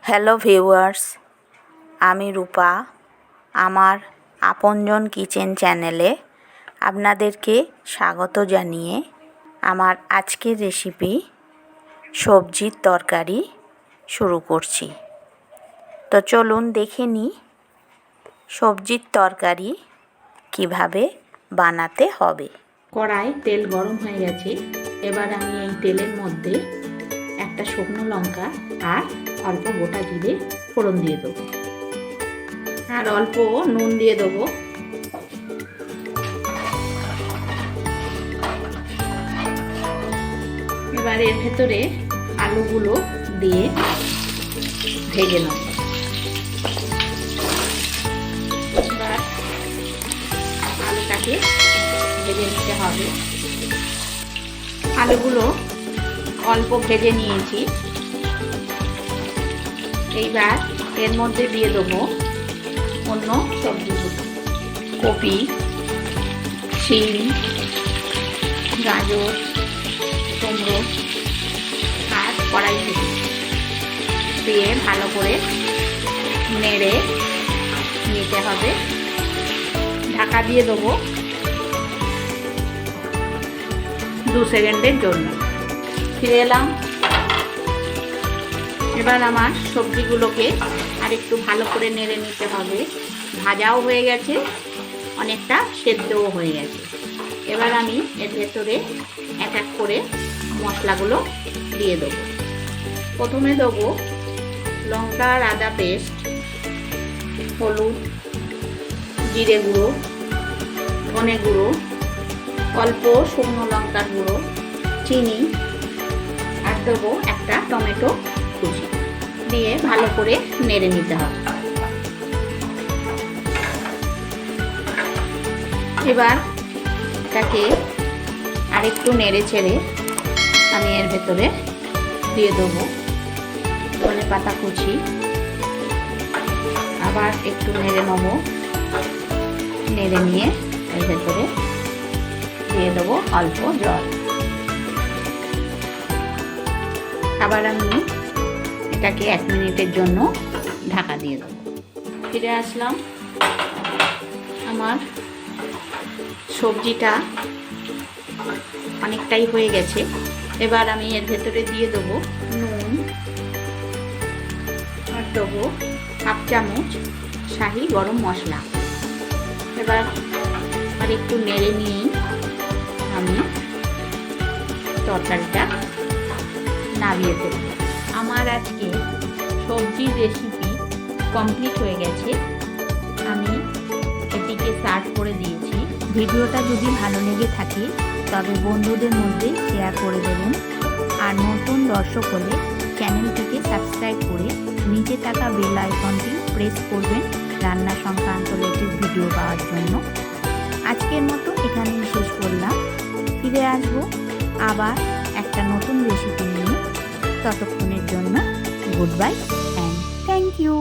Hello viewers, আমি রূপা। আমার আপনজন কিচেন চ্যানেলে আপনাদেরকে স্বাগত জানিয়ে আমার আজকের রেসিপি সবজির তরকারি শুরু করছি। তো চলুন দেখে নিই সবজির তরকারি কিভাবে বানাতে হবে। কড়াই তেল গরম হয়ে গেছে। এবার আমি এই তেলের মধ্যে একটা শুকনো লঙ্কা আর অল্প গোটা জিরে ফোড়ন দিয়ে দেবো, আর অল্প নুন দিয়ে দেবো। এবার এর ভেতরে আলুগুলো দিয়ে ভেজে নেব। এবার আলুটাকে ভেজে নিতে হবে। আলুগুলো অল্প ভেজে নিয়েছি। এইবার এর মধ্যে দিয়ে দেবো অন্য সবজিগুলো, কপি, শিম, গাজর, কুমড়ো আর কড়াইশুঁটি দিয়ে ভালো করে নেড়ে নিতে হবে। ঢাকা দিয়ে দেবো 2 সেকেন্ডের জন্য। ফিরে এলাম। এবার আমার সবজিগুলোকে আরেকটু ভালো করে নেড়ে নিতে হবে। ভাজাও হয়ে গেছে, অনেকটা সেদ্ধও হয়ে গেছে। এবার আমি এর ভেতরে এক এক করে মশলাগুলো দিয়ে দেবো। প্রথমে দেবো লঙ্কা আর আদা পেস্ট, হলুদ, জিরে গুঁড়ো, ধনে গুঁড়ো, অল্প শুকনো লঙ্কার গুঁড়ো, চিনি, আর দেবো একটা টমেটো কুচি দিয়ে ভালো করে নেড়ে নিতে হবে। এবার এটাকে আরেকটু নেড়ে ছেড়ে আমি এর ভেতরে দিয়ে দেবো ধনে পাতা কুচি। আবার একটু নেড়ে নেব। নেড়ে নিয়ে এর ভেতরে দিয়ে দেবো অল্প জল। আবার আমি এটাকে 1 মিনিটের জন্য ঢাকা দিয়ে দেবো। ফিরে আসলাম। আমার সবজিটা অনেকটাই হয়ে গেছে। এবার আমি এর ভেতরে দিয়ে দেবো নুন, আর দেবো 1/2 চামচ শাহি গরম মশলা। এবার আর একটু নেড়ে নিয়েই আমি তরকারিটা নামিয়ে দেব। আমার আজকে সবজির রেসিপি কমপ্লিট হয়ে গেছে। আমি এটিকে সার্ভ করে দিয়েছি। ভিডিওটা যদি ভালো লেগে থাকে তবে বন্ধুদের মধ্যে শেয়ার করে দেবেন। আর নতুন দর্শক হলে চ্যানেলটিকে সাবস্ক্রাইব করে নিচে থাকা বেল আইকনটি প্রেস করবেন রান্না সংক্রান্ত লেটেস্ট ভিডিও পাওয়ার জন্য। আজকের মতো এখানেই শেষ করলাম। ফিরে আসবো আবার একটা নতুন রেসিপি নিয়ে। ততক্ষণের জন্য good bye and thank you.